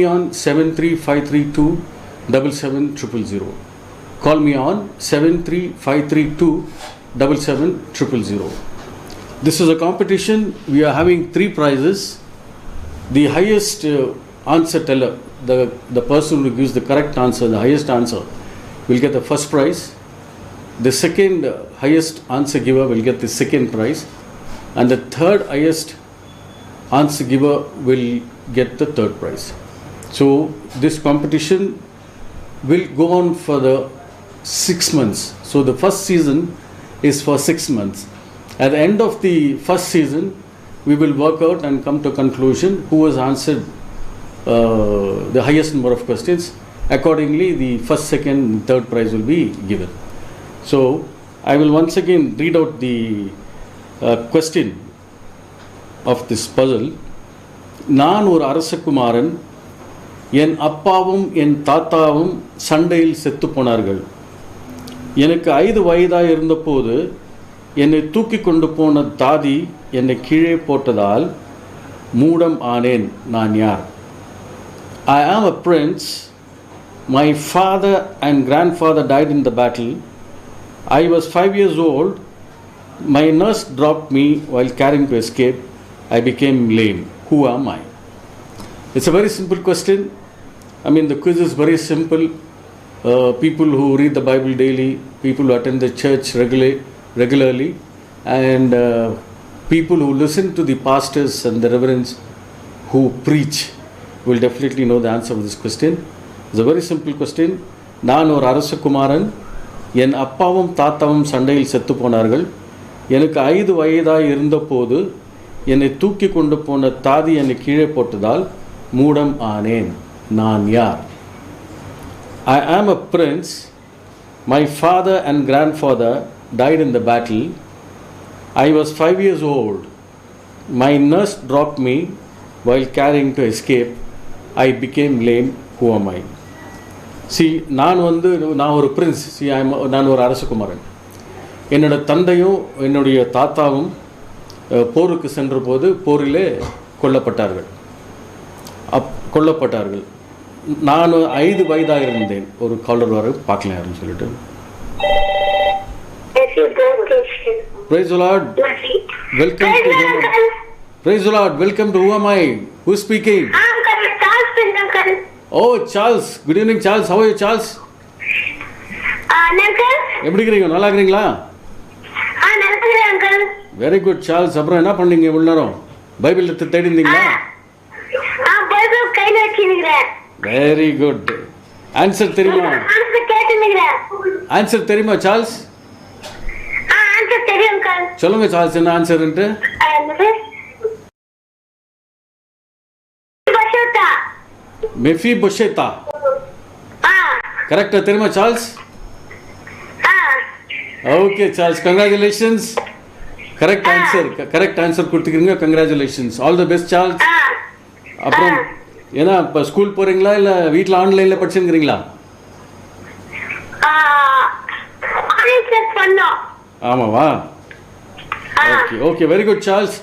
on 735327700. Call me on 735327700. This is a competition. We are having 3 prizes. The highest answer teller, the person who gives the correct answer, the highest answer, will get the first prize. The second highest answer giver will get the second prize. And the third highest answer giver will get the third prize. So this competition will go on for the 6 months. So the first season is for 6 months. At the end of the first season, we will work out and come to a conclusion who has answered the highest number of questions. Accordingly, the first, second, and third prize will be given. So I will once again read out the question of this puzzle. நான் ஒரு அரசகுமாரன், என் அப்பாவும் என் தாத்தாவும் சண்டையில் செத்து போனார்கள். எனக்கு 5 வயதாக இருந்தபோது என்னை தூக்கி கொண்டு போன தாதி என்னை கீழே போட்டதால் மூடம் ஆனேன். நான் யார்? I am a prince. My father and grandfather died in the battle. I was 5 years old. My nurse dropped me while carrying to escape. I became lame. Who am I? It's a very simple question. I mean, the quiz is very simple. People who read the Bible daily, people who attend the church regularly, and people who listen to the pastors and the reverends who preach will definitely know the answer of this question. It's a very simple question. நான் ஒரு அரசகுமாரன், என் அப்பாவும் தாத்தாவும் சண்டையில் செத்து போனார்கள். எனக்கு 5 வயதாக இருந்தபோது என்னை தூக்கி கொண்டு போன தாதி என்னை கீழே போட்டதால் மூடம் ஆனேன். நான் யார்? I am a prince. My father and grandfather died in the battle. I was 5 years old. My nurse dropped me while carrying to escape. I became lame. Who am I? See, நான் ஒரு Prince. நான் ஒரு அரசகுமாரன். என்னோட தந்தையும் என்னுடைய தாத்தாவும் போருக்கு சென்ற போது போரிலே கொல்லப்பட்டார்கள். நான் 5 வயதாக இருந்தேன். ஒரு காலர் வர பார்க்கலாம் யாருன்னு சொல்லிட்டு. Praise the Lord. Welcome to Praise the Lord. Welcome to Who Am I? Who's speaking? Oh, Charles. Good evening, Charles. How are you, Charles? எப்படி இருக்கீங்க? நல்லா இருக்கீங்களா? Very good Charles. அப்புறம் என்ன பண்ணீங்க இவ்வளவு நேரம்? பைபிள் எடுத்து தேடி இருந்தீங்களா? Very good. ஆன்சர் தெரியுமா? ஆன்சர் தெரியுமா சார்ல்ஸ்? சொல்லுங்க சார்ல்ஸ், என்ன ஆன்சர்ன்ட்டு? மெஃபிபோஷேத்தா. கரெக்டா தெரியுமா Charles? Okay Charles, congratulations. Correct answer கொடுத்துக்கிறீங்க. Congratulations. All the best Charles. அப்புறம் ஏன்னா இப்போ ஸ்கூல் போகிறீங்களா இல்லை வீட்டில் ஆன்லைனில் படிச்சுங்கிறீங்களா? ஆமாவா? Okay very good Charles.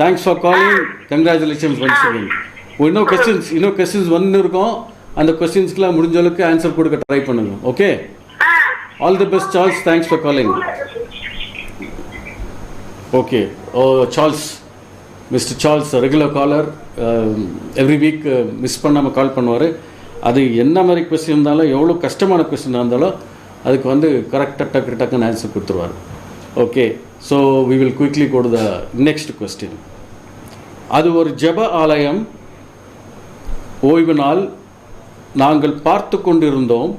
Thanks for calling. Congratulations once again. இன்னும் கொஸ்டின்ஸ் ஒன்று இருக்கும். அந்த கொஸ்டின்ஸ்க்குலாம் முடிஞ்ச அளவுக்கு ஆன்சர் கொடுக்க ட்ரை பண்ணுங்க. Okay, all the best Charles. Thanks for calling. Okay, Charles, mister Charles regular caller. Every week miss பண்ணாமல் கால் பண்ணுவார். அது என்ன மாதிரி கொஸ்டின் இருந்தாலும், எவ்வளோ கஷ்டமான கொஸ்டின் இருந்தாலும் அதுக்கு கரெக்டாக டக்குன்னு ஆன்சர் கொடுத்துருவார். Okay, so we will quickly go to the next question. அது ஒரு ஜெப ஆலயம். ஓய்வு நாள். நாங்கள் பார்த்து கொண்டிருந்தோம்.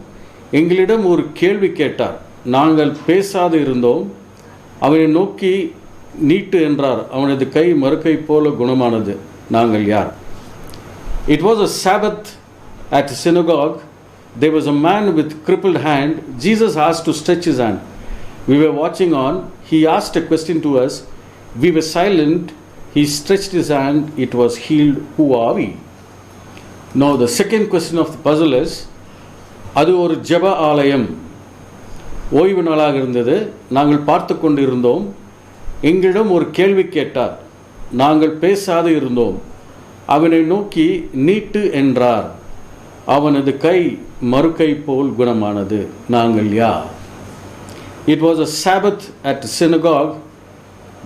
எங்களிடம் ஒரு கேள்வி கேட்டார். நாங்கள் பேசாது இருந்தோம். அவனை நோக்கி நீட்டு என்றார். அவனது கை மறுக்கை போல குணமானது. நாங்கள் யார்? It was a Sabbath at a synagogue. There was a man with crippled hand. Jesus asked to stretch his hand. We were watching on. He asked a question to us. We were silent. He stretched his hand. It was healed. Who are we? Now the second question of the puzzle is, அது ஒரு ஜெப ஆலயம். ஓய்வு நாளாக இருந்தது. நாங்கள் பார்த்து கொண்டு இருந்தோம். எங்களிடம் ஒரு கேள்வி கேட்டார். நாங்கள் பேசாது இருந்தோம். அவனை நோக்கி நீட்டு என்றார். அவனது கை மறுக்கை போல் குணமானது. நாங்கள் யார்? It was a Sabbath at the synagogue.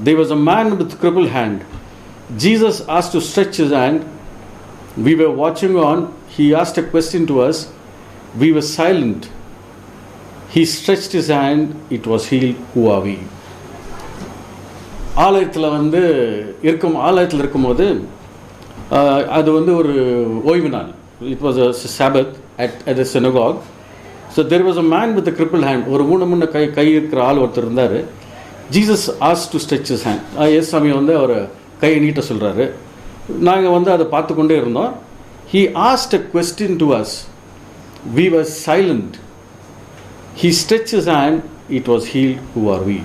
There was a man with crippled hand. Jesus asked to stretch his hand. We were watching on. He asked a question to us. We were silent. He stretched his hand. It was healed. Who are we? ஆலயத்தில் இருக்கும்போது அது ஒரு ஓய்வு நாள். It was a Sabbath at the synagogue. So there was a man with a crippled hand. ஒரு முன்ன கை இருக்கிற ஆள் ஒருத்தர் இருந்தார். Jesus asked to stretch his hand. இயேசுசாமி அவர் கையை நீட்ட சொல்கிறாரு. நாங்கள் அதை பார்த்து கொண்டே இருந்தோம். He asked a question to us. We were silent. He stretched his hand. It was healed. Who are we?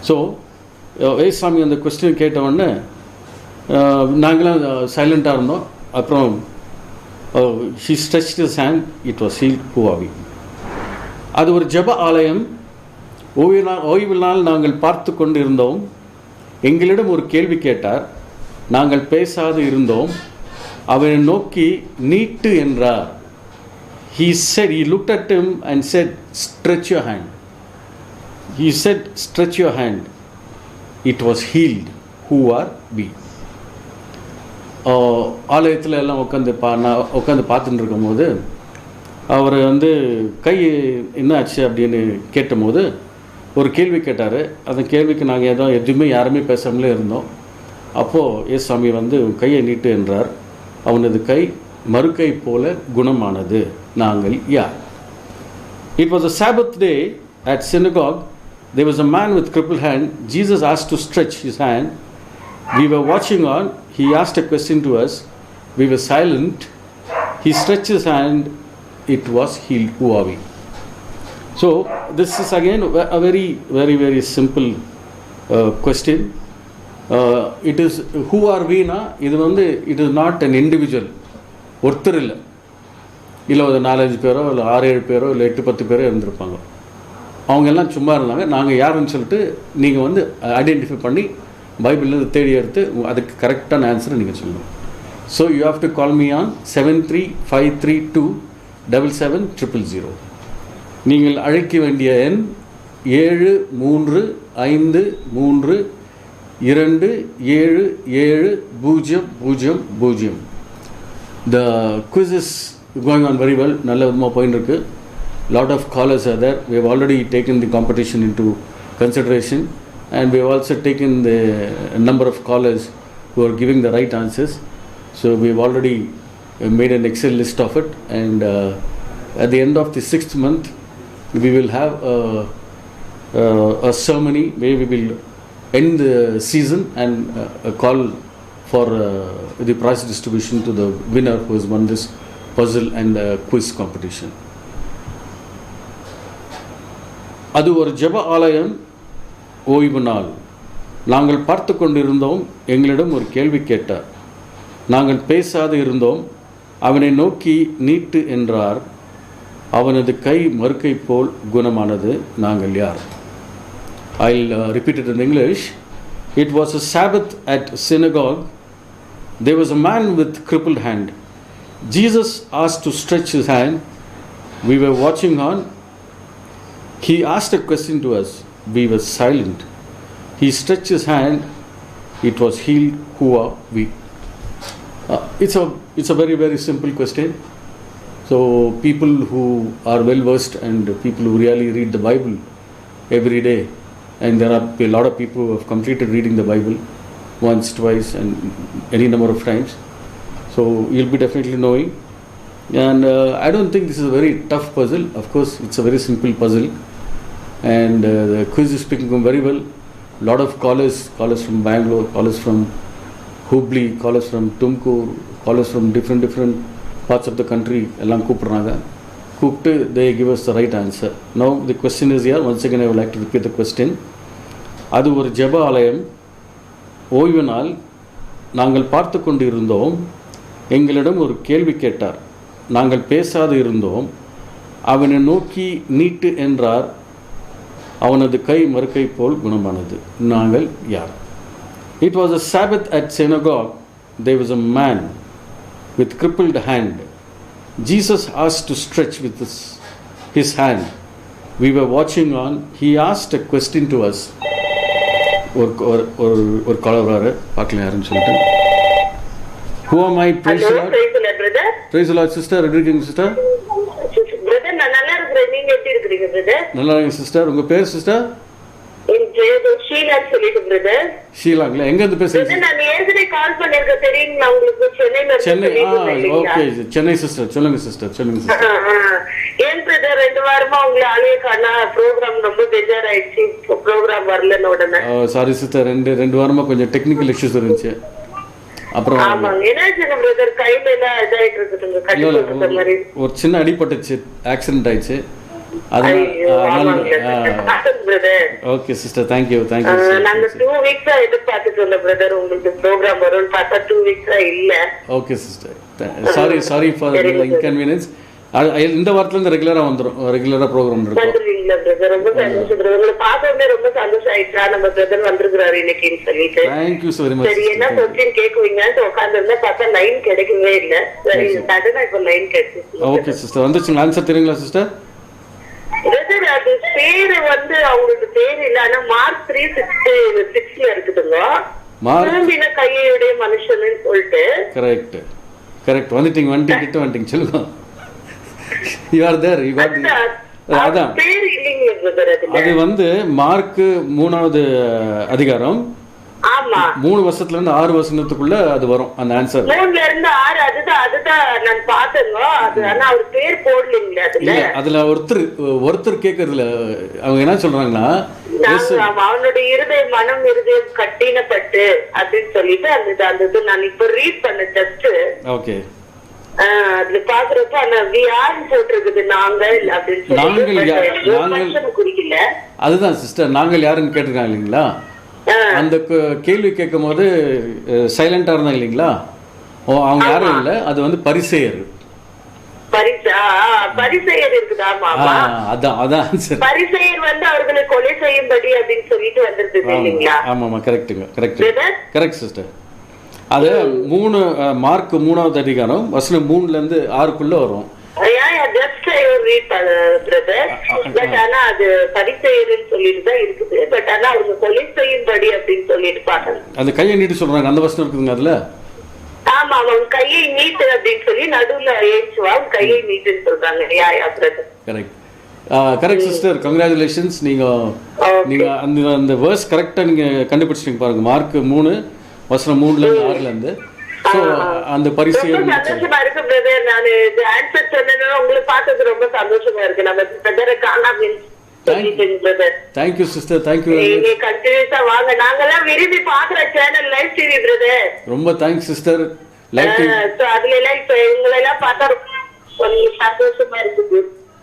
So இயேசுசாமி அந்த கொஸ்டின் கேட்டவுடனே நாங்களும் சைலண்ட்டாக இருந்தோம். அப்புறம் he stretched his hand. It was healed. Who are we? அது ஒரு ஜெப ஆலயம். ஓய்வு நாள் நாங்கள் பார்த்து கொண்டு இருந்தோம். எங்களிடம் ஒரு கேள்வி கேட்டார். நாங்கள் பேசாது இருந்தோம். அவனை நோக்கி நீட்டு என்றார். He said, he looked at him and said, stretch your hand. He said, stretch your hand. It was healed. Who are we? ஆலயத்தில் எல்லாம் உட்காந்து பார்த்துட்டு இருக்கும்போது அவர் கை என்ன ஆச்சு அப்படின்னு கேட்டபோது ஒரு கேள்வி கேட்டார். அந்த கேள்விக்கு நாங்கள் எதுவுமே யாருமே பேசாமலே இருந்தோம். அப்போது இயேசுசாமி கையை நீட்டு என்றார். அவனது கை மறுக்கை போல குணமானது. நாங்கள் யார்? It was a Sabbath day at synagogue. There was a man with crippled hand. Jesus asked to stretch his hand. We were watching on. He asked a question to us. We were silent. He stretched his hand. It was healed. Who are we? So this is again a very, very, very simple question. It is who are we na? It is not an individual. ஒருத்தர் இல்லை ஒரு 4-5 பேரோ இல்லை 6-7 பேரோ இல்லை 8-10 பேரோ இருந்திருப்பாங்க. அவங்க எல்லாம் சும்மா இருந்தாங்க. நாங்கள் யாருன்னு சொல்லிட்டு நீங்கள் ஐடென்டிஃபை பண்ணி பைபிள்லேருந்து தேடி எடுத்து அதுக்கு கரெக்டான ஆன்சரை நீங்கள் சொல்லணும். So you have to call me on 7353277000. நீங்கள் அழைக்க வேண்டிய எண் 7353277000. The quiz is going on very well. நல்ல விதமாக போயின்னு இருக்கு. Lot of callers are there. We have already taken the competition into consideration, and we have also taken the number of callers who are giving the right answers. So we have already made an Excel list of it, and at the end of the 6th month we will have a ceremony where we will end the season and a call for the prize distribution to the winner who has won this puzzle and quiz competition. அது ஒரு ஜெப ஆலயம். ஓய்வு நாள். நாங்கள் பார்த்து கொண்டிருந்தோம். எங்களிடம் ஒரு கேள்வி கேட்டார். நாங்கள் பேசாது இருந்தோம். அவனை நோக்கி நீட்டு என்றார். அவனது கை மறுக்கை போல் குணமானது. நாங்கள் யார்? I'll repeat it in English. It was a Sabbath at synagogue. There was a man with crippled hand. Jesus asked to stretch his hand. We were watching on. He asked a question to us. We were silent. He stretched his hand. It was healed. Who are we? It's a very, very simple question. So people who are well versed and people who really read the Bible every day, and there are a lot of people who have completed reading the Bible once, twice, and any number of times. So you'll be definitely knowing. And I don't think this is a very tough puzzle. Of course, it's a very simple puzzle. And the quiz is picking up very well. A lot of callers from Bangalore, callers from Hubli, callers from Tumkur, callers from different parts of the country. Ellam கூப்பிட்டு they give us the right answer. Now the question is here. Once again I would like to repeat the question. அது ஒரு ஜெப ஆலயம். ஓய்வு நாள். நாங்கள் பார்த்து கொண்டு இருந்தோம். எங்களிடம் ஒரு கேள்வி கேட்டார். நாங்கள் பேசாது இருந்தோம். அவனை நோக்கி நீட்டு என்றார். அவனது கை மறுக்கை போல் குணமானது. நாங்கள் யார்? It was a Sabbath at synagogue. There was a man with crippled hand. Jesus asked to stretch with his hand. We were watching on. He asked a question to us. ஒரு காலர் வராரு, பார்க்கலாம் யாருன்னு சொல்லிட்டு. Who am I? Praise the Lord. Praise the Lord, sister. எப்படி இருக்கீங்க sister? Brother நான் நல்லா இருக்கேன். நீங்க எப்படி இருக்கீங்க பிரதர்? நல்லா இருக்கேன் சிஸ்டர். உங்க பேர் சிஸ்டர்? என் பேர் ஷீலா சொல்லிட்டு பிரதர். ஷீலாங்களா? எங்க இருந்து பேசுறீங்க? நான் ஏற்கனவே கால் பண்ணிருக்கேன் தெரியுங்களா உங்களுக்கு? சென்னை. Okay Chennai sister. சொல்லுங்க சிஸ்டர், சொல்லுங்க சிஸ்டர். ஏன் பிரதர் 2 வாரமா உங்களை ஆளே காணா, ப்ரோகிராம் ரொம்ப பெஜார் ஆயிடுச்சு, ப்ரோகிராம் வரலன்னு உடனே. சாரி சிஸ்டர், ரெண்டு வாரமா கொஞ்சம் டெக்னிக்கல் இஷ்யூஸ் இருந்துச்சு. அப்புறம் ஆமாங்க என்னாச்சு பிரதர், கையில எல்லாம் இதாயிட்டு இருக்குதுங்க, கட்டி மாதிரி ஒரு சின்ன அடிபட்டுச்சு, ஆக்சிடென்ட் ஆயிடுச்சு. Okay sister, thank you. நாங்க 2 வீக்ஸா எதிர்பார்த்துட்டு இருந்தோம் பிரதர், உங்களுக்கு ப்ரோகிராம் வரும்னு பார்த்தா 2 வீக்ஸா இல்ல. Okay sister, sorry for inconvenience. இந்த வாரத்துல இருந்து ரெகுலரா வந்துரும், ரெகுலரா ப்ரோகிராம் இருக்கும். வந்துருவீங்களா பிரதர்? ரொம்ப சந்தோஷம் பிரதர், உங்களை பார்த்தோன்னே ரொம்ப சந்தோஷம் ஆயிடுச்சா, நம்ம பிரதர் வந்திருக்கிறாரு இன்னைக்குன்னு சொல்லிட்டு. Thank you very much. சரி, என்ன கொஸ்டின் கேக்குவீங்கன்னு உட்கார்ந்திருந்தா பார்த்தா லைன் கிடைக்கவே இல்ல. சரி, சடனா இப்ப லைன் கிடைச்சிச்சு. ஓகே சிஸ்டர், வந்துச்சுங்க. ஆன்சர் தெரியுங்களா சிஸ்டர்? பிரதர் அது பேரு வந்து அவங்களுக்கு பேரு இல்ல, ஆனா மார்க் 366ல இருக்குதுங்க. திரும்பின கையுடைய மனுஷன் சொல்லிட்டு. கரெக்ட் வந்துட்டீங்க கிட்ட வந்துட்டீங்க. சொல்லுங்க. You are there, you got அதான் பேர் இல்லைங்க பிரதர். அது வந்து மார்க் 3வது அதிகாரம். ஆமா, 3 வருஷத்துல இருந்து 6 வருஷத்துக்குள்ள அது வரும் அந்த ஆன்சர். 3ல இருந்து 6 அதுதான் நான் பார்த்தேங்க. அது ஆனா அவர் பேர் போடலீங்களா அதுல? அதுல ஒருத்தர் கேக்குறதுல அவங்க என்ன சொல்றாங்கன்னா, அவனுடைய மனம் இருதயம் கட்டினப்பட்டு அப்படின்னு சொல்லிட்டு அந்த நான் இப்ப ரீட் பண்ண ஜஸ்ட். ஓகே, அதுல பாக்குறப்ப போட்டிருக்குது நாங்கள் அப்படின்னு சொல்லி குறிக்கல. அதுதான் சிஸ்டர், நாங்கள் யாருன்னு கேட்டிருக்காங்க இல்லைங்களா? அந்த கேள்வி கேட்கும் போது சைலண்டா இருந்தாங்க இல்லைங்களா? அவங்க யாரும் இல்ல, அது வந்து பரிசேயர். பரிசேயர் இருக்குதா? அதான் பரிசேயர் வந்து அவர்களை கொலை செய்யும்படி அப்படின்னு சொல்லிட்டு வந்திருக்கு இல்லைங்களா? ஆமாமா, கரெக்ட் சிஸ்டர். அது மார்க் 3வது அதிகாரம் வசனம் 3ல இருந்து 6க்குள்ள வரும். அந்த கையை நீட்டு சொல்றாங்க, அந்த வசனம் இருக்குதுங்க அதுல. ஆமா, அவன் கையை நீட்டு அப்படின்னு சொல்லி நடுவுல ஏச்சுவா, கையை நீட்டுன்னு சொல்றாங்க. Correct sister, congratulations. நீங்க அந்த வேர்ஸ் கரெக்டா நீங்க கண்டுபிடிச்சிட்டீங்க பாருங்க. மார்க் 3 வசனம் 3ல இருந்து 6ல இருந்து. சோ அந்த பரிசேயர் சந்தோஷமா இருக்கு பிரதர். நான் இது ஆன்சர் சொன்னேன்னா உங்களுக்கு பார்த்தது ரொம்ப சந்தோஷமா இருக்கு. நம்ம பிரதரை காணாம brother. Thank you sister, thank you. நீங்க கண்டினியூஸா வாங்க, நாங்கலாம் விரும்பி பாக்குற சேனல் லைவ் டிவி பிரதர். ரொம்ப thanks sister. Live TV so அதுல எல்லாம் இப்ப உங்களை எல்லாம் பார்த்தா கொஞ்சம் சந்தோஷமா இருக்கு.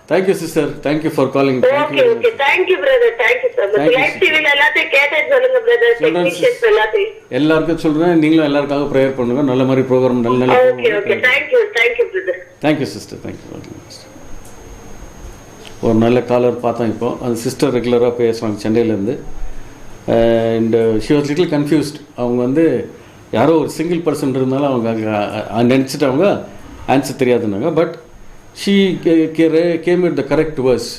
Thank you sister, thank you for calling. Okay, thank you brother, thank you so much. Live TV ல எல்லாத்தையும் கேட்டே சொல்லுங்க brother, டெக்னீஷியன்ஸ் எல்லாத்தையும் எல்லாருக்கும் சொல்றேன். நீங்களும் எல்லாருக்காக பிரேயர் பண்ணுங்க, நல்ல மாதிரி ப்ரோகிராம் நல்ல. Okay, thank you brother. Thank you sister, thank you. ஒரு நல்ல காலர் பார்த்தோம். இப்போ அந்த சிஸ்டர் ரெகுலராக பேசுகிறாங்க சென்னையிலேருந்து. And she was little confused. அவங்க வந்து யாரோ ஒரு சிங்கிள் பர்சன் இருந்தாலும் அவங்க அங்கே நினச்சிட்டு அவங்க ஆன்சர் தெரியாதுன்னாங்க. But she came it the correct verse.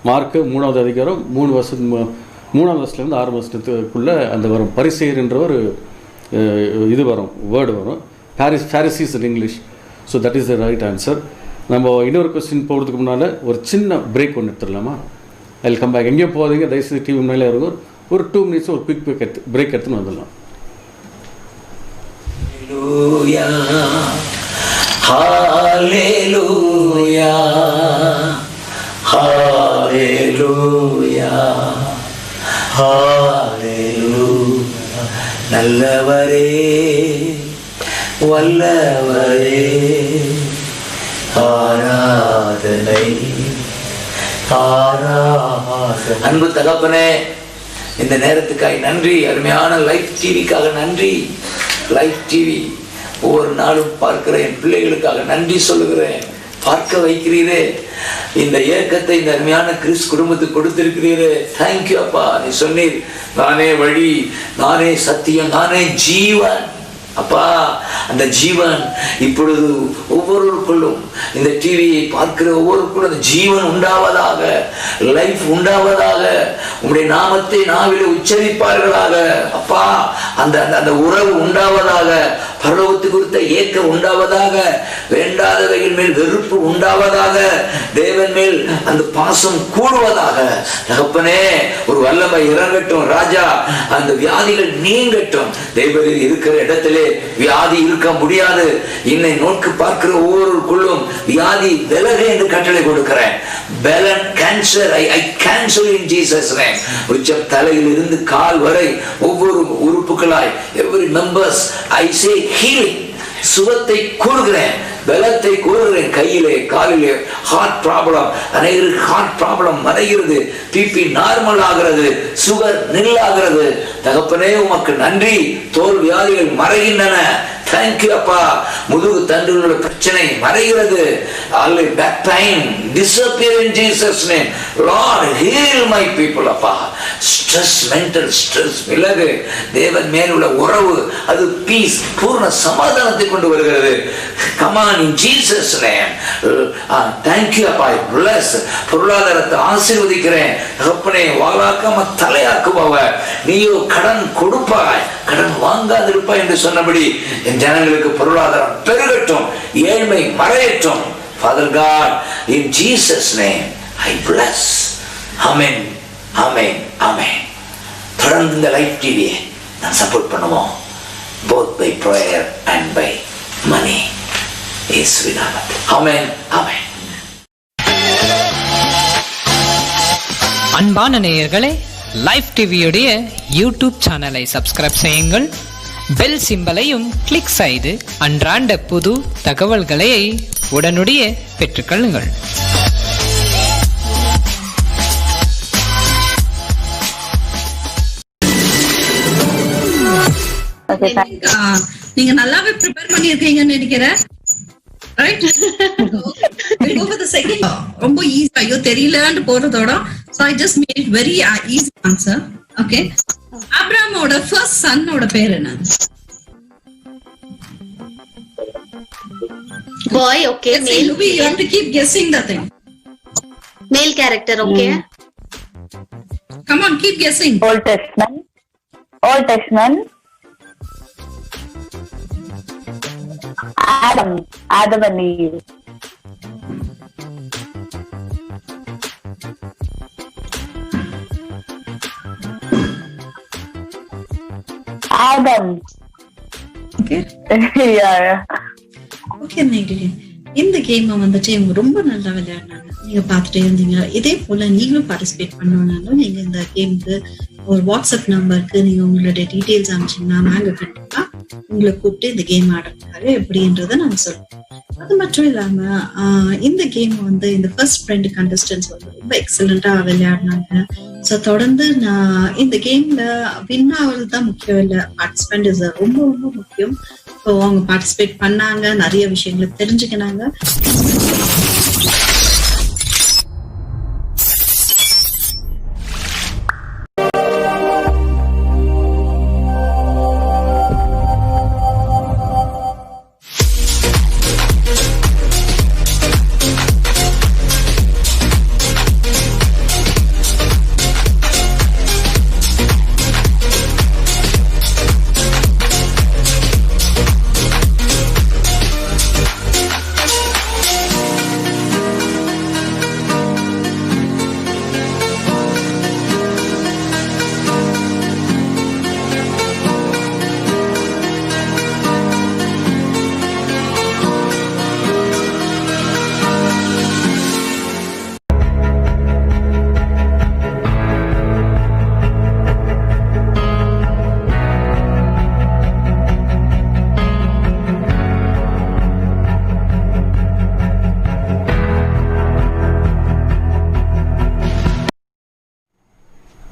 Mark 3வது அதிகாரம் 3 வருஷத்துலேருந்து 6 வருஷத்துக்குள்ளே அந்த வரும் பரிசேயர்ன்ற ஒரு இது வரும், வேர்டு வரும். Pharisees in English. So that is the right answer. நம்ம இன்னொரு கொஸ்டின் போகிறதுக்கு முன்னால் ஒரு சின்ன பிரேக் ஒன்று எடுத்துடலாமா? I will come back. எங்கேயும் போகாதீங்க, தயவுசெய்து டிவி முன்னாலே இருக்கும். ஒரு 2 மினிட்ஸ் ஒரு குவிக் பிரேக் எடுத்துன்னு வந்துடலாம். Hallelujah, hallelujah, hallelujah. நல்லவரே வல்லவரே ஆராதனை ஆராதனை. அன்பு தகப்பனே, இந்த நேரத்துக்காக நன்றி. அருமையான லைஃப் டிவிக்காக நன்றி. லைஃப் டிவி ஒவ்வொரு நாளும் பார்க்கிற என் பிள்ளைகளுக்காக நன்றி சொல்லுகிறேன். பார்க்க வைக்கிறீரே, இந்த ஏக்கத்தை இந்த அருமையான கிறிஸ் குடும்பத்துக்கு கொடுத்திருக்கிறீரே. தேங்க்யூ அப்பா. நீ சொன்னீர், நானே வழி, நானே சத்தியம், நானே ஜீவன். அப்பா அந்த ஜீவன் இப்பொழுது ஒவ்வொருவருக்குள்ளும், இந்த டிவியை பார்க்கிற ஒவ்வொருக்குள்ளும் அந்த ஜீவன் உண்டாவதாக, லைஃப் உண்டாவதாக, உம்முடைய நாமத்தை நாவிலே உச்சரிப்பார்களாக. அப்பா அந்த அந்த உறவு உண்டாவதாக, பரலோகத்து குறித்த ஏக்கம் உண்டாவதாக, வேண்டாதவைகள் மேல் வெறுப்பு உண்டாவதாக, தேவன் மேல் அந்த பாசம் கூடுவதாக. தகப்பனே ஒரு வல்லமை இறங்கட்டும் ராஜா, அந்த வியாதிகள் நீங்கட்டும். தேவரில் இருக்கிற இடத்திலே வியாதி இருக்க முடியாது. என்னை நோக்கி பார்க்கிற ஒவ்வொருக்குள்ளும் வியாதி விலக என்று கட்டளை கொடுக்கிறேன். பேலன் cancer I cancel in Jesus name. உச்சம் தலையில் இருந்து கால் வரை ஒவ்வொரு உறுப்புகளாய் every members I say healing. சுகத்தை கூறுகிறேன், பலத்தை கூறுகிறேன். கையிலே காலிலே ஹார்ட் ப்ராப்ளம், அனைவருக்கு ஹார்ட் ப்ராப்ளம் மறைகிறது, பிபி நார்மல் ஆகிறது, சுகர் நில்லாகிறது. தகப்பனே உமக்கு நன்றி. தோல் வியாதிகள் மறைகின்றன. தேங்க்யூ அப்பா. முதுகு தண்டுகளோட பிரச்சனை மறைகிறது. Back pain disappear in Jesus name. Lord heal my people அப்பா. ஸ்ட்ரெஸ், மென்டல் ஸ்ட்ரெஸ் விலகு. தேவன் மேல் உள்ள உறவு அது பீஸ், பூர்ண சமாதானத்தை கொண்டு வருகிறது. Come on in Jesus name. Thank you அப்பா. bless. பொருளாதாரத்தை ஆசீர்வதிக்கிறேன். தகப்பனே வாளாக்காம தலையாக்குபவர் நீயோ கடன் கொடுப்பாய், கடன் வாங்காதிருப்பாய் என்று சொன்னபடி என் ஜனங்களுக்கு பொருளாதாரம் பெருகட்டும், ஏழ்மை மறையட்டும். Father God, in Jesus name I bless. Amen, amen, amen. தொடர்ந்து இந்த லைஃப் டிவியை நான் சப்போர்ட் பண்ணுவோம், both by prayer and by money. இயேசுவின் நாமத்தில் ஆமென், ஆமென். அன்பான நேயர்களே, லைஃப் டிவியுடைய யூடியூப் சேனலை சப்ஸ்கிரைப் செய்யுங்கள். பெல் சிம்பலையும் கிளிக் செய்து அன்றாண்ட புது தகவல்களை உடனுடைய பெற்றுக்கொள்ளுங்கள். நீங்க நல்லாவே ப்ரிப்பேர் பண்ணிருக்கீங்கன்னு நினைக்கிறேன். ரைட்? ரொம்ப ஈஸி. ஐயோ தெரியலன்னு போறதோட so I just made it very easy answer. Okay. ஆபிரகாமோட ஃபர்ஸ்ட் சன்னோட பேர் என்ன? Boy, okay. Male. You have to keep guessing the thing. Male character, okay. Come on, keep guessing. Old Testament. Old Testament. Adam and Eve. Adam. Okay. Yeah. Okay, Nigerian. இந்த game வந்துட்டு இவங்க ரொம்ப நல்லா விளையாடினாங்க, நீங்க பாத்துட்டே இருந்தீங்க. இதே போல நீங்களும் பார்ட்டிசிபேட் பண்ணணும்னாலும் நீங்க இந்த கேமுக்கு ஒரு வாட்ஸ்அப் நம்பருக்கு நீங்க உங்களுடைய டீடைல்ஸ் அனுப்பிச்சீங்கன்னா நாங்க கண்டிப்பா உங்களை கூப்பிட்டு இந்த கேம் ஆடுறதுக்காக எப்படின்றத நாங்க சொல்லுவோம். அது மட்டும் இல்லாம இந்த கேம் வந்து இந்த ஃபர்ஸ்ட் 2 கண்டஸ்டன்ஸ் வந்து ரொம்ப எக்ஸலண்டா விளையாடினாங்க. ஸோ தொடர்ந்து நான் இந்த கேம்ல வின் ஆகிறது தான் முக்கியம் இல்லை, பார்ட்டிசிபென்ட் இஸ் ரொம்ப ரொம்ப முக்கியம். ஸோ அவங்க பார்ட்டிசிபேட் பண்ணாங்க, நிறைய விஷயங்களை தெரிஞ்சுக்கினாங்க.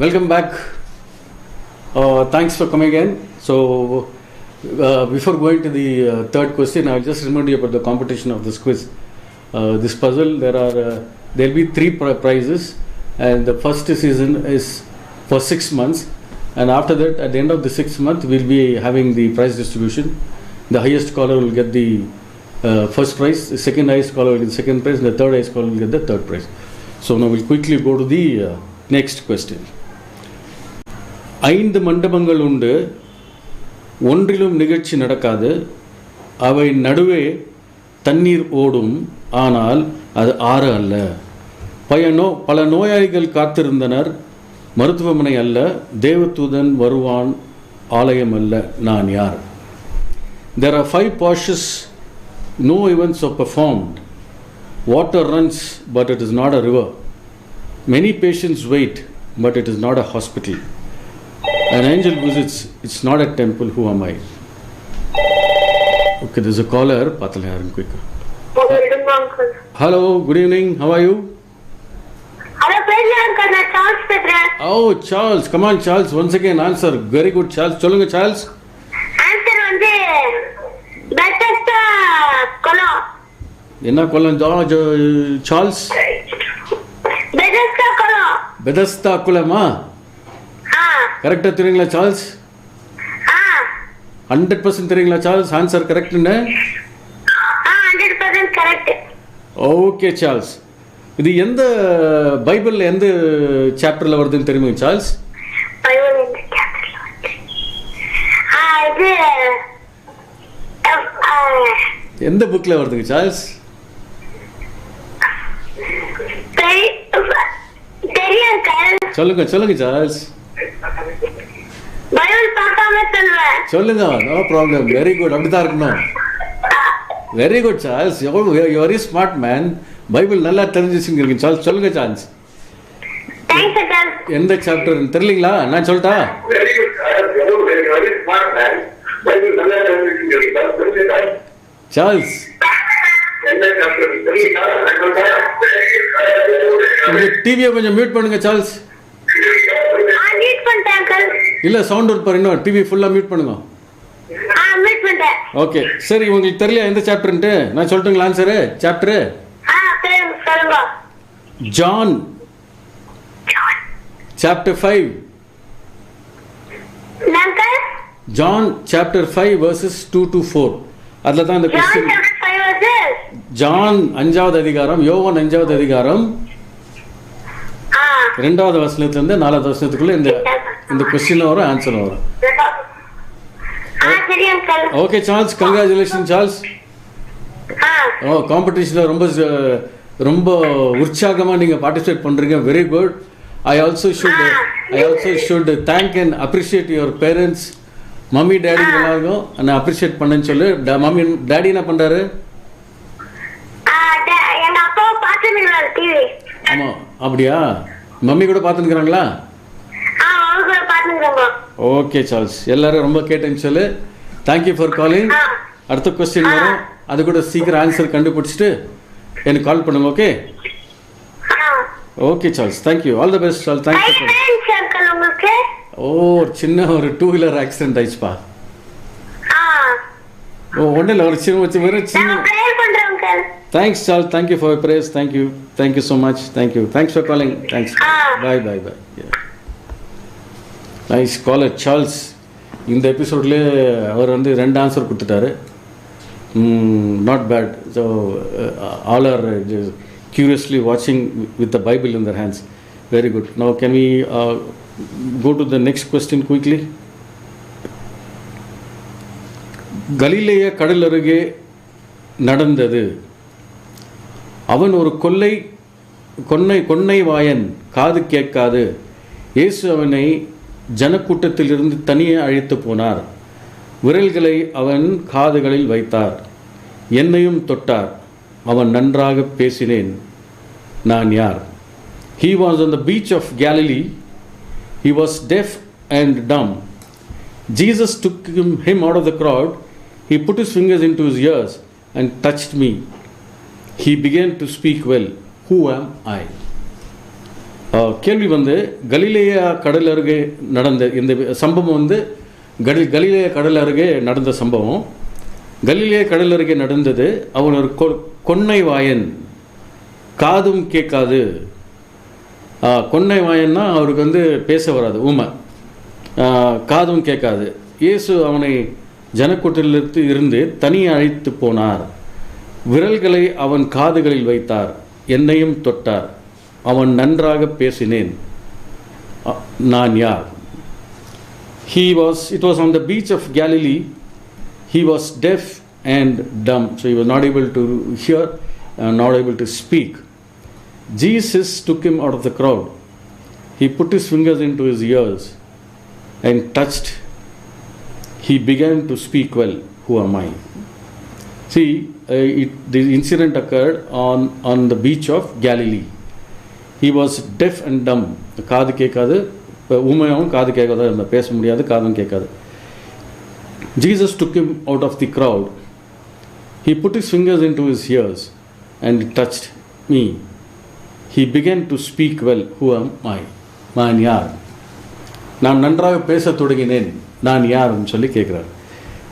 Welcome back. Thanks for coming in. So, before going to the third question, I'll just remind you about the competition of this quiz. This puzzle, there'll be 3 prizes, and the first season is for 6 months, and after that, at the end of the 6th month, we'll be having the prize distribution. The highest caller will get the first prize, the second highest caller will get the second prize, and the third highest caller will get the third prize. So now we'll quickly go to the next question. 5 மண்டபங்கள் உண்டு, ஒன்றிலும் நிகழ்ச்சி நடக்காது, அவை நடுவே தண்ணீர் ஓடும், ஆனால் அது ஆறு அல்ல. பல நோயாளிகள் காத்திருந்தனர், மருத்துவமனை அல்ல, தேவதூதன் வருவான், ஆலயம் அல்ல, நான் யார்? There are 5 porches, no events are performed. Water runs, but it is not a river. Many patients wait, but it is not a hospital. An angel visits, it's not a temple, who am I? Okay, there's a caller. Quick. Hello, good evening, how are you? Hello, Charles. Oh, Charles, come on, Charles, once again answer. Very good, Charles. Cholunga, Charles. Answer வந்து Bethesda குளம். என்ன குளம் Charles? Bethesda குளம். Bethesda குளமா? கரெக்டா தெரியுங்களா Charles? 100% தெரியுங்களா Charles? Answer கரெக்ட்னு? 100% கரெக்ட். ஓகே சார்ல்ஸ், இது எந்த பைபிள்ல எந்த சாப்டர்ல வருதுன்னு தெரியுமா சார்ல்ஸ்? பைபிள் எந்த சாப்டர்ல வருது? இது எந்த புக்ல வருதுங்க சார்ல்ஸ்? சொல்லுங்க சார்ல்ஸ். பைபிள் பார்க்காம சொல்லுவேன். சொல்லுங்க, நோ ப்ராப்ளம். வெரி குட், அப்படிதான் இருக்கணும். Very good Charles, you very smart man. Bible நல்லா தெரிஞ்சுச்சுங்க சார்ல்ஸ். சொல்லுங்க சார்ல்ஸ், எந்த சாப்டர் தெரியலீங்களா? நான் சொல்லட்டா? சார்ல்ஸ், டிவியை கொஞ்சம் மியூட் பண்ணுங்க சார்ல்ஸ். இல்ல சவுண்ட் அவுட் பாரு, இன்னும் டிவி ஃபுல்லா மியூட் பண்ணுங்க. ஓகே, சரி, உங்களுக்கு தெரியல எந்த சாப்டர்ன்ட்டு நான் சொல்லட்டுங்களா answer? Chapter John chapter 5. John chapter 5 verses 2 to 4. அதுல தான் இந்த क्वेश्चन. ஜான் 5வது அதிகாரம், யோவான் 5வது அதிகாரம் 2வது வசனத்துல இருந்து 4வது வசனத்துக்குள்ள இந்த क्वेश्चन வரும், ஆன்சர் வரும். Okay Charles, congratulation Charles. காம்படிஷன்ல ரொம்ப உற்சாகமா நீங்க பார்ட்டிசிபேட் பண்றீங்க. Very good. I also should thank and appreciate your parents, mummy daddy எல்லாரும் நான் அப்ரிஷியேட் பண்ணேன்னு சொல்லு. மம்மி டாடி என்ன பண்றாரு? எங்க அப்பா பாத்துக்கிறாரு டிவி. ஆமா, அப்படியா? மம்மி கூட பாத்துக்கிறாங்களா? அவங்க பாத்துக்கிறாங்க. ஓகே சார்ல்ஸ், எல்லாரும் ரொம்ப கேட்டேன்னு சொல்லு. Thank you for calling. அடுத்த क्वेश्चन வரும், அது கூட சீக்கிரம் ஆன்சர் கண்டுபிடிச்சிட்டு எனக்கு கால் பண்ணுங்க. Okay okay Charles, thank you. All the best Charles. Thank you. சின்ன ஒரு 2-வீலர் ஆக்சிடென்ட் ஆயிடுச்சுப்பா. ஒன்றில் ஒரு சின்ன. Thanks Charles, thank you for prayers. Thank you so much. Thanks for calling. Thanks. Bye. Nice caller Charles. இந்த எபிசோட்லேயே அவர் வந்து 2 ஆன்சர் கொடுத்துட்டாரு. Not bad. So all are curiously watching with the Bible in their hands. Very good. Now can we go to the next question quickly? கலிலேய கடல் அருகே நடந்தது. அவன் ஒரு கொன்னை வாயன், காது கேட்காது. இயேசு அவனை ஜனக்கூட்டத்திலிருந்து தனியே அழைத்து போனார். விரல்களை அவன் காதுகளில் வைத்தார், என்னையும் தொட்டார். அவன் நன்றாக பேசினேன், நான் யார்? He was on the beach of Galilee. He was deaf and dumb. Jesus took him out of the crowd. He put his fingers into his ears and touched me. He began to speak well. Who am I? கேள்வி வந்து கலிலேயா கடல் அருகே நடந்த இந்த சம்பவம் வந்து கலிலேயா கடல் அருகே நடந்த சம்பவம். கலிலேயா கடல் அருகே நடந்தது. அவன் ஒரு கொன்னை வாயன், காதும் கேட்காது. கொன்னை வாயன்னா அவருக்கு வந்து பேச வராது, ஊமை, காதும் கேட்காது. இயேசு அவனை ஜனக்கூட்டத்திலிருந்து இருந்து தனியே அழைத்து போனார். விரல்களை அவன் காதுகளில் வைத்தார். என்னையும் தொட்டார். அவன் நன்றாக பேசினேன். நான் யார்? It was on the beach of Galilee. He was deaf and dumb, so he was not able to hear, not able to speak. Jesus took him out of the crowd. He put his fingers into his ears and touched. He began to speak well. Who am I? See, the incident occurred on the beach of Galilee. He was deaf and dumb. காது கேட்காது, ஊமையாகவும் காது கேட்காது, பேச முடியாது, காதும் கேட்காது. Jesus took him out of the crowd. He put his fingers into his ears and touched me. He began to speak well. Who am I? நான் யார்? நான் நன்றாக பேச தொடங்கினேன். நான் யார்னு சொல்லி கேட்குறாரு.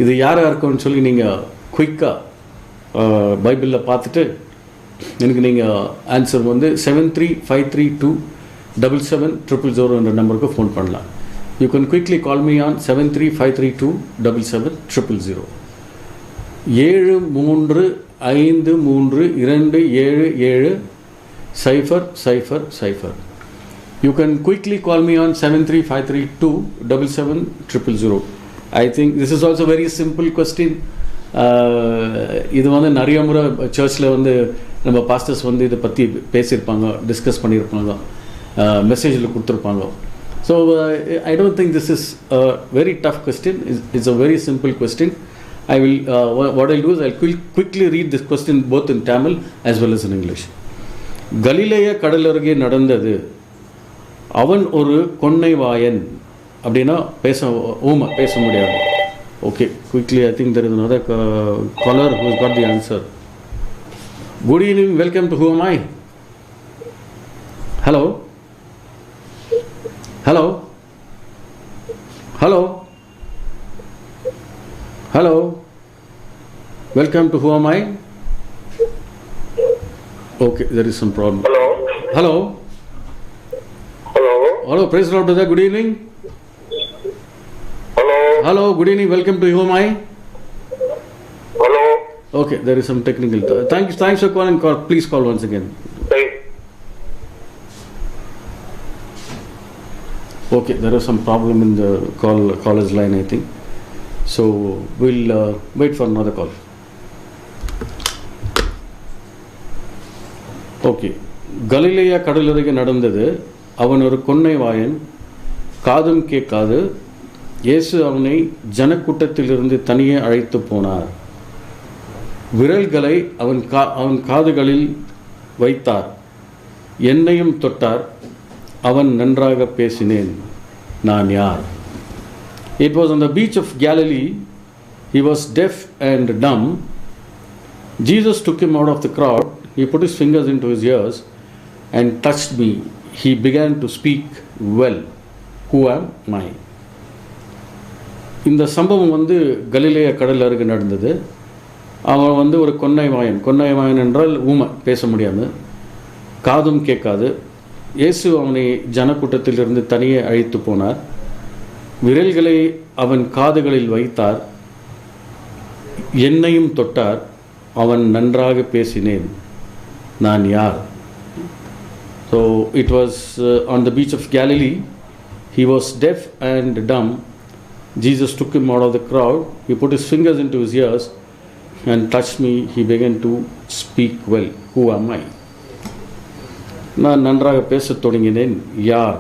இது யாராக இருக்கும்னு சொல்லி நீங்கள் குயிக்காக பைபிளில் பார்த்துட்டு எனக்கு நீங்கள் ஆன்சர் வந்து 7353277000 என்ற நம்பருக்கு ஃபோன் பண்ணலாம். You can quickly call me on 7353277000. 7353277000. You can quickly call me on 7353277000. I think this is also very simple question. இது வந்து நிறைய முறை சர்ச்சில் வந்து நம்ம பாஸ்டர்ஸ் வந்து இதை பற்றி பேசியிருப்பாங்க, டிஸ்கஸ் பண்ணியிருப்பாங்க, மெசேஜில் கொடுத்துருப்பாங்க. So I don't think this is a very tough question. It's a very simple question. I will what I'll do is I'll quickly read this question both in Tamil as well as in English. கலிலேய கடல் அருகே நடந்தது. அவன் ஒரு கொன்னை வாயன். அப்படின்னா பேச முடியாது. Okay, quickly, I think there is another caller who has got the answer. Good evening, welcome to Who Am I? Hello? Hello? Hello? Hello? Welcome to Who Am I? Okay, there is some problem. Hello? Hello? Hello? Hello, praise the Lord, brother, good evening. Hello, good evening, welcome to Who Am I? Hello? Okay, there is some technical. Thanks for calling. Please call once again. Okay, there is some problem in the caller's line, I think. So we'll wait for another call. Okay, கலிலேயா கடலருகே நடந்தது. அவன் ஒரு கொன்னை வாயன், காதும் கேட்காது. இயேசு அவனை ஜனக்கூட்டத்திலிருந்து தனியே அழைத்து போனார். விரல்களை அவன் காதுகளில் வைத்தார். என்னையும் தொட்டார். அவன் நன்றாக பேசினேன். நான் யார்? It was on the beach of Galilee. He was deaf and dumb. Jesus took him out of the crowd. He put his fingers into his ears and touched me. He began to speak well. Who am I? இந்த சம்பவம் வந்து கலிலேய கடல் அருகே நடந்தது. அவன் வந்து ஒரு கொன்னை வாயன் என்றால் ஊமை, பேச முடியாது, காதும் கேட்காது. இயேசு அவனை ஜனக்கூட்டத்திலிருந்து தனியே அழைத்து போனார். விரல்களை அவன் காதுகளில் வைத்தார். என்னையும் தொட்டார். அவன் நன்றாக பேசினேன். நான் யார்? So it was on the beach of Galilee. He was deaf and dumb. Jesus took him out of the crowd. He put his fingers into his ears and touched me. He began to speak well. Who am I? நான் நன்றாக பேசத் தொடங்கினேன். யார்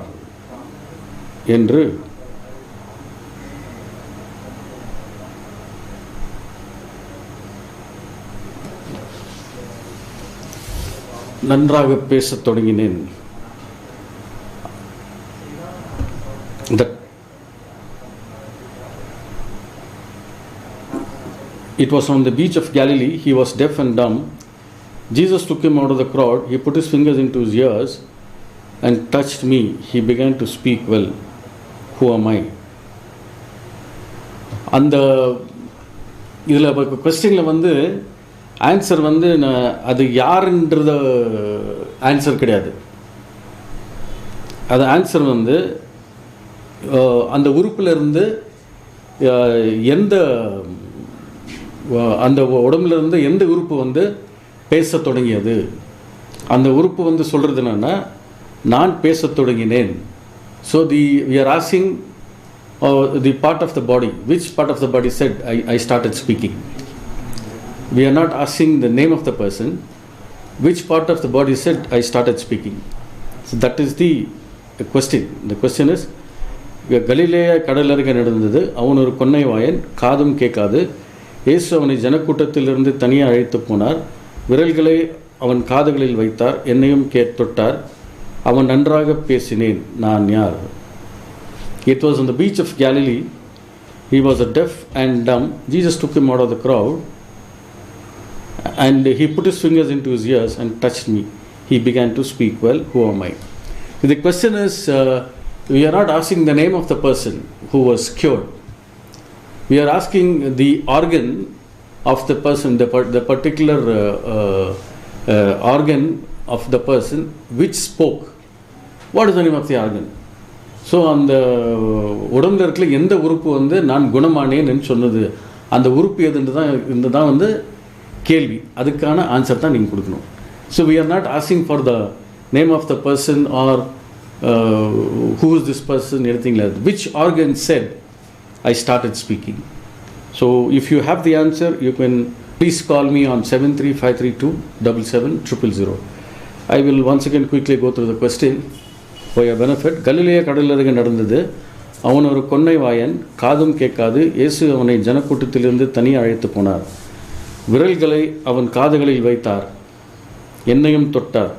என்று நன்றாக பேசத் தொடங்கினேன். It was on the beach of Galilee. He was deaf and dumb. Jesus took him out of the crowd. He put his fingers into his ears and touched me. He began to speak well. Who am I? அந்த இதில் கொஸ்டினில் வந்து answer வந்து அது யாருன்றத answer கிடையாது. அது answer வந்து அந்த உறுப்பில் இருந்து எந்த அந்த உடம்புல இருந்து எந்த உறுப்பு வந்து பேச தொடங்கியது, அந்த உறுப்பு வந்து சொல்கிறது என்னென்னா நான் பேச தொடங்கினேன். So we are asking the part of the body, which part of the body said I started speaking. We are not asking the name of the person, which part of the body said I started speaking. So that is the question. The question is, கலிலேய கடலருகே நடந்தது, அவன் ஒரு கொன்னை வாயன், காதும் கேட்காது. இயேசு அவனை ஜனக்கூட்டத்திலிருந்து தனியாக அழைத்து போனார், விரல்களை அவன் காதுகளில் வைத்தார், என்னையும் தொட்டார், அவன் நன்றாக பேசினேன், நான் யார். It was on the beach of Galilee. He was a deaf and dumb. Jesus took him out of the crowd and he put his fingers into his ears and touched me. He began to speak. Well, who am I? The question is, we are not asking the name of the person who was cured. We are asking the organ of the person, the particular organ of the person which spoke. What is the name of the organ? So அந்த உடம்புல இருக்கிற எந்த உறுப்பு வந்து நான் குணமானேன்னு சொன்னது, அந்த உறுப்பு எதுன்னு தான் வந்து கேள்வி. அதுக்கான ஆன்சர் தான் நீங்கள் கொடுக்கணும். So we are not asking for the name of the person or who is this person, anything like that. Which organ said I started speaking? So if you have the answer, you can please call me on 735327700. I will once again quickly go through the question for your benefit. கலிலேய கடலருகே நடந்தது, அவன் ஒரு கொன்னை வாயன், காதும் கேட்காது. இயேசு அவனை ஜனக்கூட்டத்திலிருந்து தனியாக அழைத்து போனார், விரல்களை அவன் காதுகளில் வைத்தார், என்னையும் தொட்டார்,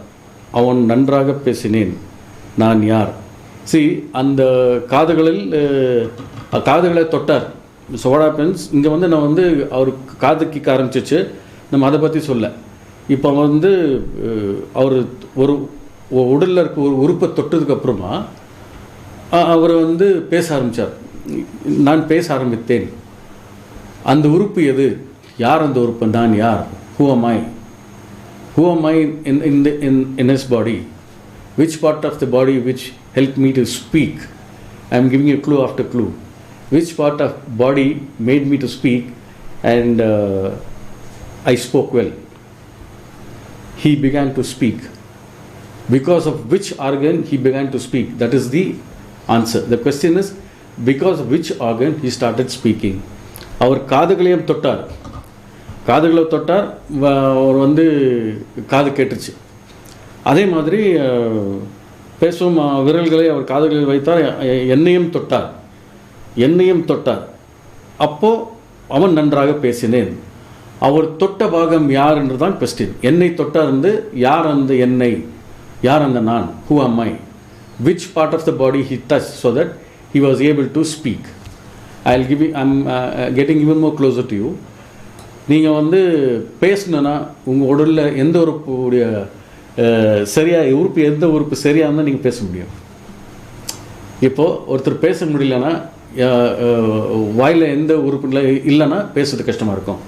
அவன் நன்றாக பேசினேன், நான் யார். அந்த காதுகளை தொட்டார். ஸோ வாட் ஹேப்பன்ஸ், இங்கே வந்து நான் வந்து அவர் காது கேட்க ஆரம்பிச்சிச்சு, நம்ம அதை பற்றி சொல்ல. இப்போ வந்து அவர் ஒரு உடலில் இருக்க ஒரு உறுப்பை தொட்டதுக்கப்புறமா அவர் வந்து பேச ஆரம்பித்தார். நான் பேச ஆரம்பித்தேன். அந்த உறுப்பு எது, யார் அந்த உறுப்பு, நான் யார், who am I in his body, which part of the body which helped me to speak. I am giving you clue after clue. Which part of body made me to speak and I spoke well. He began to speak. Because of which organ he began to speak? That is the answer. The question is, because of which organ he started speaking. அவர் காதுகளையும் தொட்டார், அவர் வந்து காது கேட்டுச்சு. அதே மாதிரி பேசும் விரல்களை அவர் காதுகளில் வைத்தார், என்னையும் தொட்டார். அப்போ அவன் நன்றாக பேசினேன். அவர் தொட்ட பாகம் யார் என்று தான் கொஸ்டின். என்னை தொட்டார் வந்து யார் அந்த என்னை, யார் அந்த நான், who am I, which part of the body he touched so that he was able to speak. I'm getting even more closer to you. நீங்கள் வந்து பேசணுன்னா உங்கள் உடலில் எந்த உறுப்புடைய எந்த உறுப்பு சரியாக இருந்தால் நீங்கள் பேச முடியும். இப்போது ஒருத்தர் பேச முடியலன்னா, வாயில் எந்த உறுப்பு இல்லைன்னா பேசுறது கஷ்டமாக இருக்கும்.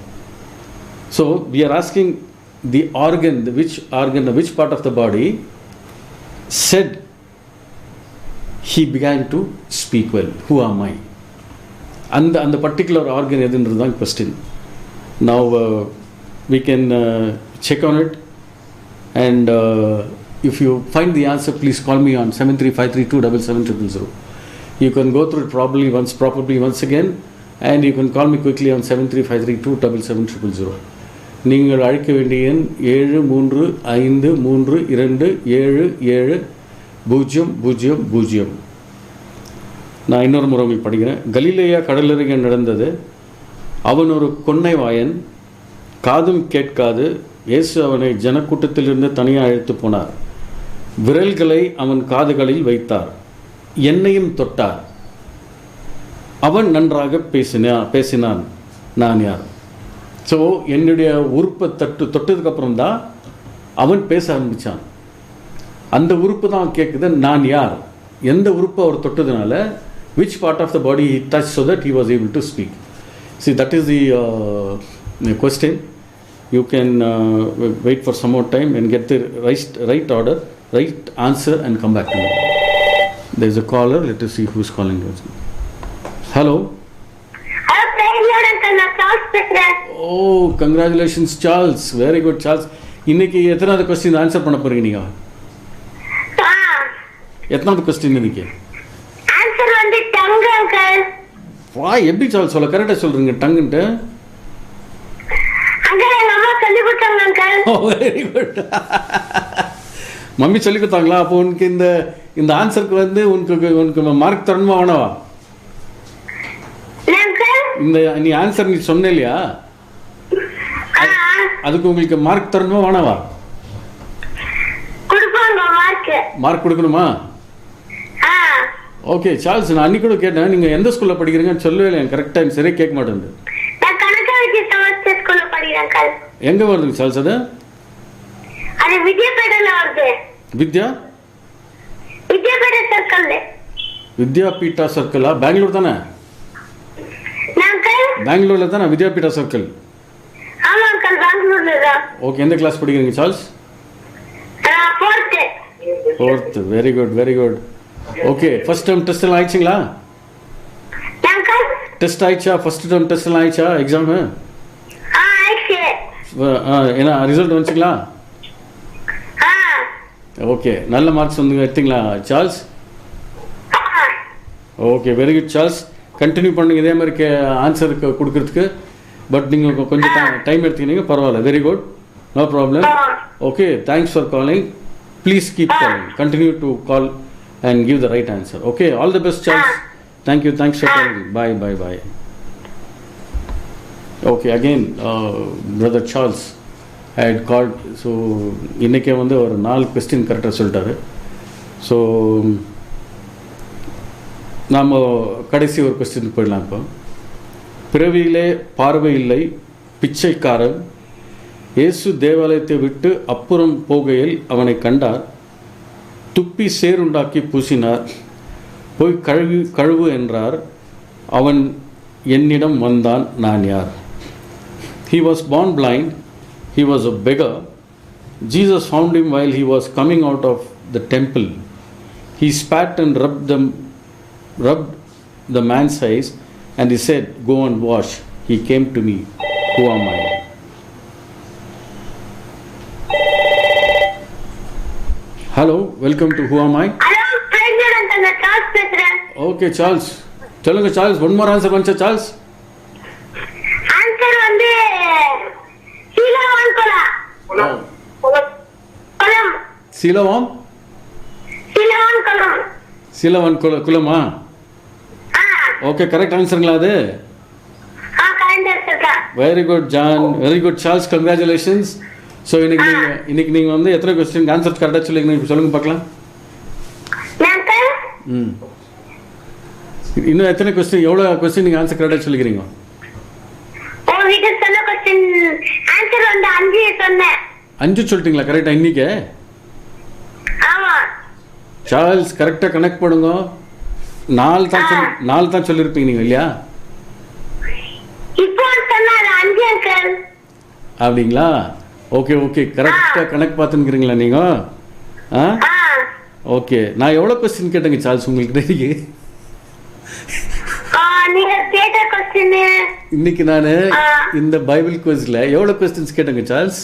So we are asking the organ, which part of the body said he began to speak well, who am I. அந்த பர்டிகுலர் ஆர்கன் எதுன்றது தான் question. Now we can check on it, and if you find the answer, please call me on 735327700. You can go through it probably once again, and you can call me quickly on 735327700. நீங்கள் அழைக்க வேண்டிய எண் 7352277000. நான் இன்னொரு முறை உங்களுக்கு படிக்கிறேன். கலிலேயா கடலருகே நடந்தது, அவன் ஒரு கொன்னை வாயன், காதும் கேட்காது. இயேசு அவனை ஜனக்கூட்டத்திலிருந்து தனியாக அழைத்து போனார், விரல்களை அவன் காதுகளில் வைத்தார், என்னையும் தொட்டார், அவன் நன்றாக பேசினான், நான் யார். ஸோ என்னுடைய உறுப்பை தொட்டதுக்கப்புறம் தான் அவன் பேச ஆரம்பித்தான். அந்த உறுப்பு தான் கேட்குது, நான் யார். எந்த உறுப்பு அவர் தொட்டதுனால, which part of the body he touched so that he was able to speak. See, that is the question. You can wait for some more time and get the right order, right answer and come back to me. There is a caller. Let us see who is calling us. Hello. பேசுறேன். Oh congratulations Charles, very good Charles. இன்னைக்கு எத்தனாவது question answer பண்ண போறீங்க நீங்க? எத்தனாவது question இன்னைக்கு? Answer வந்து டங்கு uncle. வா, எப்படி சார்ல்ஸ் சொல்ல கரெக்டா சொல்றீங்க டங்குன்ட்டு? அங்கிள் எங்க அம்மா சொல்லி கொடுத்தாங்க அங்கிள். ஓ வெரி குட். மம்மி சொல்லி கொடுத்தாங்களா? அப்போ உனக்கு இந்த ஆன்சருக்கு வந்து உனக்கு மார்க் தரணுமா வேணவா? இந்த நீ ஆன்சர் நீ சொன்ன இல்லையா, அதுக்கு உங்களுக்கு மார்க் தரணுமா வேணவா? மார்க் கொடுக்கணுமா? ஓகே சார்ல்ஸ், நான் அன்னைக்கு கூட கேட்டேன் நீங்க எந்த ஸ்கூல்ல படிக்கிறீங்கன்னு சொல்லவே இல்லை. கரெக்டா சரியா கேட்க மாட்டேங்குது. எங்க வருதுங்க சார்ல்ஸ்? அது வித்யாபீட்டா சர்க்கிளா? பெங்களூர் தானே? பெங்களூர்ல தானே வித்யாபீட்டா சர்க்கிள்? ஓகே, எந்த கிளாஸ் படிக்கிறீங்க Charles? Fourth. Very good very good. Okay, first term test எல்லாம் ஆயிடுச்சுங்களா? டெஸ்ட் ஆயிடுச்சா? ஃபர்ஸ்ட் டேர்ம் டெஸ்ட் எல்லாம் ஆயிடுச்சா? எக்ஸாம் என்ன ரிசல்ட் வந்துச்சுங்களா? ஓகே, நல்ல மார்க்ஸ் வந்து எடுத்தீங்களா Charles? Okay, very good Charles. Continue பண்ணுங்க இதே மாதிரி ஆன்சருக்கு கொடுக்கறதுக்கு. பட் நீங்கள் கொஞ்சம் டைம் எடுத்துக்கினீங்க, பரவாயில்ல. Very good, no problem. Okay, thanks for calling. Please keep calling, continue to call and give the right answer. Okay, all the best Charles. Thank you, thanks for calling. Bye bye bye. Okay, again brother Charles had called. So இன்னைக்கு வந்து ஒரு 4 question கரெக்டா சொல்லிட்டாரு. So நாம் கடைசி ஒரு question போயிடலாம். இப்போ பிறவியிலே பார்வை இல்லை பிச்சைக்காரன் இயேசு தேவாலயத்தை விட்டு அப்புறம் போகையில் அவனை கண்டார். துப்பி சேருண்டாக்கி பூசினார். போய் கழுவு என்றார். அவன் என்னிடம் வந்தான், நான் யார்? He was born blind. He was a beggar. Jesus found him while he was coming out of the temple. He spat and rubbed the man's eyes, and he said, "Go and wash." He came to me. Who am I? Hello, welcome to Who Am I? Hello, president and Charles பேசுறேன். Okay, Charles. சொல்லுங்க Charles, one more answer வந்துச்சா Charles? Answer வந்து சீலவான் குளம். சீலவான்? சீலவான் குளம். சீலவான் குளமா? Okay, correct ஆன்சருங்களா அது? Correct answer தான். Very good John, very good Charles, congratulations. So இன்னைக்கு நீங்கள் வந்து எத்தனை கொஸ்டின் ஆன்சர் கரெக்டாக சொல்லிங்க சொல்லுங்க பார்க்கலாம். இன்னும் எத்தனை கொஸ்டின், எவ்வளோ கொஸ்டின் நீங்கள் ஆன்சர் கரெக்டாக சொல்லிக்கிறீங்க? ஆன்சர் வந்து 5 சொன்னேன். 5 சொல்லிட்டீங்களா கரெக்டாக இன்னைக்கு? சார்ல்ஸ் கரெக்டாக கனெக்ட் பண்ணுங்க. 4 தான் சொல்லியிருப்பீங்க நீங்கள் இல்லையா? அப்படிங்களா? ஓகே ஓகே, கரெக்டாக கனெக்ட் பார்த்துக்கிறீங்களா நீங்கள்? ஓகே, நான் எவ்வளோ கொஸ்டின் கேட்டேங்க சார்ல்ஸ் உங்களுக்கு? இன்னைக்கு நான் இந்த பைபிள் குவிஸ்ல எவ்வளோ கொஸ்டின்ஸ் கேட்டேங்க சார்ல்ஸ்?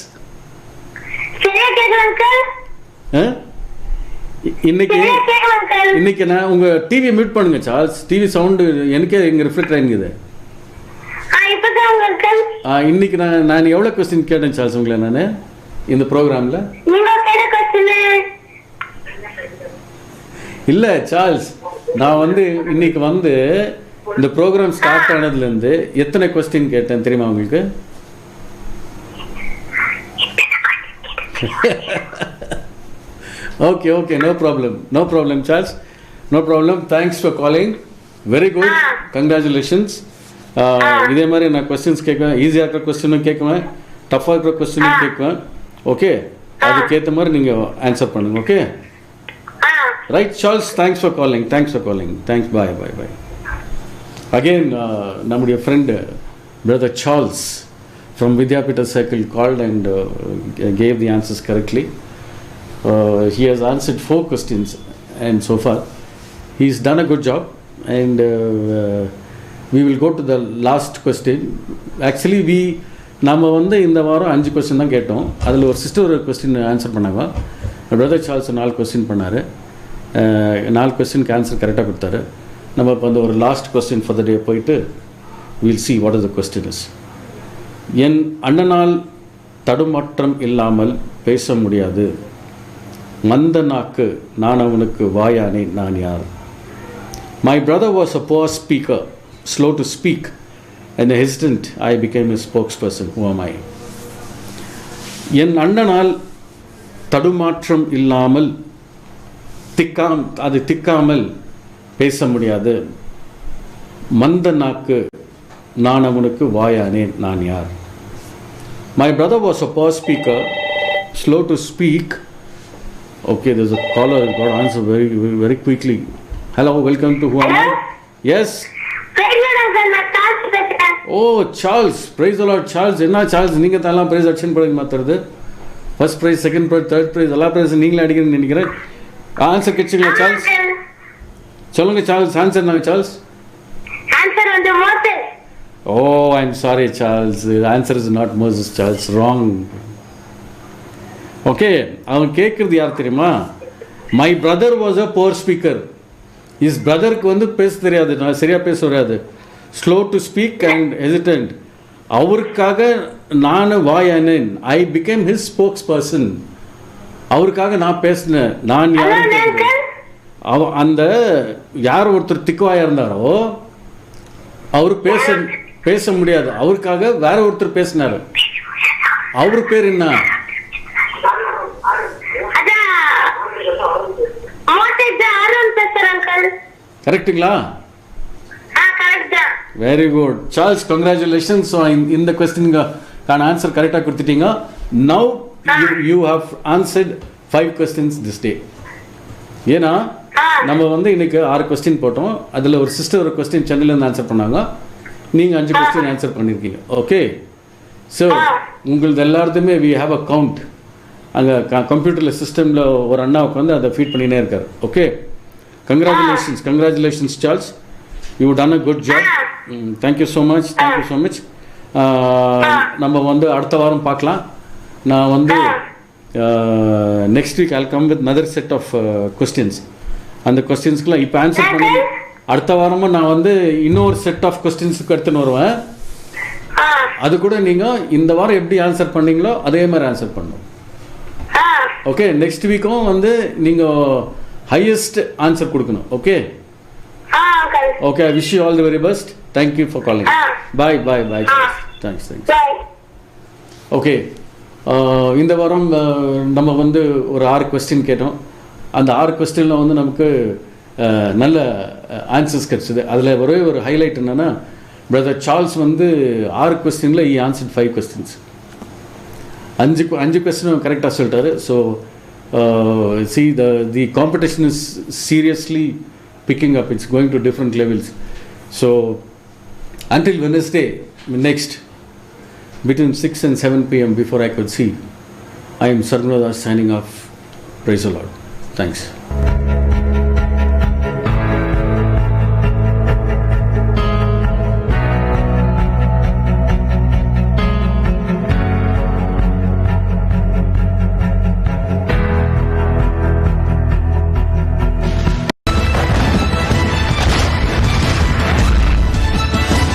இன்னைக்கு நான் உங்க டிவி மியூட் பண்ணுங்க சார்ல்ஸ். டிவி சவுண்டு எனக்கே இங்க ரிஃப்ளெக்ட் ஆகிங்குது. இன்னைக்கு நான் எவ்வளோ கொஸ்டின் கேட்டேன் சார்ல்ஸ் உங்களை நான் இந்த ப்ரோக்ராம்ல? இல்ல சார்ல்ஸ், நான் வந்து இன்னைக்கு வந்து இந்த ப்ரோக்ராம் ஸ்டார்ட் ஆனதுலேருந்து எத்தனை கொஸ்டின் கேட்டேன் தெரியுமா உங்களுக்கு? Okay okay, no problem Charles, no problem. Thanks for calling. Very good, congratulations. இதே மாதிரி நான் கொஸ்டின்ஸ் கேட்குவேன். ஈஸியாக இருக்கிற கொஸ்டினும் கேட்குவேன், டஃப்பாக இருக்கிற கொஸ்டினும் கேட்குவேன். ஓகே, அதுக்கேற்ற மாதிரி நீங்கள் ஆன்சர் பண்ணுங்க. Okay right Charles, thanks for calling. Thanks, bye. Again நம்முடைய friend brother Charles from Vidyapita Circle called and gave the answers correctly. He has answered 4 questions and so far he's done a good job, and we will go to the last question. Actually நம்ம வந்து இந்த வாரம் 5 question தான் கேட்டோம். அதில் ஒரு sister ஒரு question answer பண்ணாங்க. பிரதர் சார்ல்ஸ் 4 கொஸ்டின் பண்ணார். 4 கொஸ்டினுக்கு ஆன்சர் கரெக்டாக கொடுத்தாரு. நம்ம இப்போ வந்து ஒரு last question for the day போயிட்டு will see what is the question is. என் அண்ணனால் தடுமாற்றம் இல்லாமல் பேச முடியாது, மந்த நாக்கு நான் அவனுக்கு வாயானேன், நான் யார்? My brother was a poor speaker, slow to speak, and hesitant. I became his spokesperson. Who am I? என் அண்ணனால் தடுமாற்றம் இல்லாமல் திக்காமல் பேச முடியாது, மந்த நாக்கு நான் அவனுக்கு வாயானேன், நான் யார்? My brother was a poor speaker, slow to speak. Okay, there's a caller who got answer very, very, very quickly. Hello, welcome to Who Am I? Yes. Oh, Charles. Praise the Lord, Charles. என்ன Charles, நீங்க தான் price addition பண்ணி மாத்துறது? First prize, second prize, third prize, எல்லா prize நீங்களே அடிக்கிறேன்னு நினைக்கிறேன். Answer கிடைச்சிங்களா சார்ல்ஸ்? சொல்லுங்க சார்ல்ஸ், ஆன்சர் நாங்க சார்ல்ஸ். ஆன்சர் வந்து Moses. Oh, I'm sorry Charles. The answer is not Moses, Charles. Wrong. Okay, அவன் கேட்குறது யார் தெரியுமா? My brother was a poor speaker. His brotherக்கு வந்து பேச தெரியாது, நான் சரியாக பேச வராது, slow to speak and hesitant. அவருக்காக நான் வாயானேன், I became his spokesperson. அவருக்காக நான் பேசினேன். நான் யார்? அந்த யார் ஒருத்தர் திக்குவாயாக இருந்தாரோ அவர் பேச முடியாது, அவருக்காக வேற ஒருத்தர் பேசினாரு. அவர் பேர் என்ன? கரெக்டுங்களா? Very good Charles, congratulations. இந்த கொஸ்டினுக்கான ஆன்சர் கரெக்டாக கொடுத்துட்டீங்க. Now you have answered 5 questions this day. ஏன்னா நம்ம வந்து இன்னைக்கு 6 கொஸ்டின் போட்டோம். அதில் ஒரு சிஸ்டர் ஒரு கொஸ்டின் சென்னையிலேருந்து ஆன்சர் பண்ணாங்க. நீங்கள் 5 கொஸ்டின் ஆன்சர் பண்ணியிருக்கீங்க. ஓகே, ஸோ உங்களது எல்லாத்துமே வி ஹாவ் அ கவுண்ட். அங்கே கம்ப்யூட்டரில் சிஸ்டமில் ஒரு அண்ணா உட்காந்து அதை ஃபீட் பண்ணினே இருக்கார். Okay, congratulations Charles, you done a good job. Thank you so much, thank you so much. நம்ம வந்து அடுத்த வாரம் பார்க்கலாம். நான் வந்து next week I'll come with another set of questions. அந்த கொஸ்டின்ஸ்க்குலாம் இப்போ ஆன்சர் பண்ணி அடுத்த வாரமும் நான் வந்து இன்னொரு செட் ஆஃப் கொஸ்டின்ஸுக்கு எடுத்துன்னு வருவேன். அது கூட நீங்கள் இந்த வாரம் எப்படி ஆன்சர் பண்ணீங்களோ அதே மாதிரி ஆன்சர் பண்ணணும். ஓகே, நெக்ஸ்ட் வீக்கும் வந்து நீங்கள் ஹையஸ்ட் ஆன்சர் கொடுக்கணும். Okay okay, I wish you all the very best. Thank you for calling. Bye bye bye. Thanks. Okay, இந்த வாரம் நம்ம வந்து ஒரு 6 கொஸ்டின் கேட்டோம். அந்த 6 கொஸ்டினில் வந்து நமக்கு நல்ல ஆன்சர்ஸ் கிடச்சிது. அதில் ஒரே ஒரு ஹைலைட் என்னென்னா, பிரதர் சார்ல்ஸ் வந்து 6 கொஸ்டினில் ஈ ஆன்சர்ட் 5 கொஸ்டின்ஸ். 5 கொஸ்டின் கரெக்டாக சொல்லிட்டாரு. So see the competition is seriously picking up. It's going to different levels. So until Wednesday next between 6 and 7 p.m. before I could see, I am Sargunadass signing off. Praise the Lord. Thanks.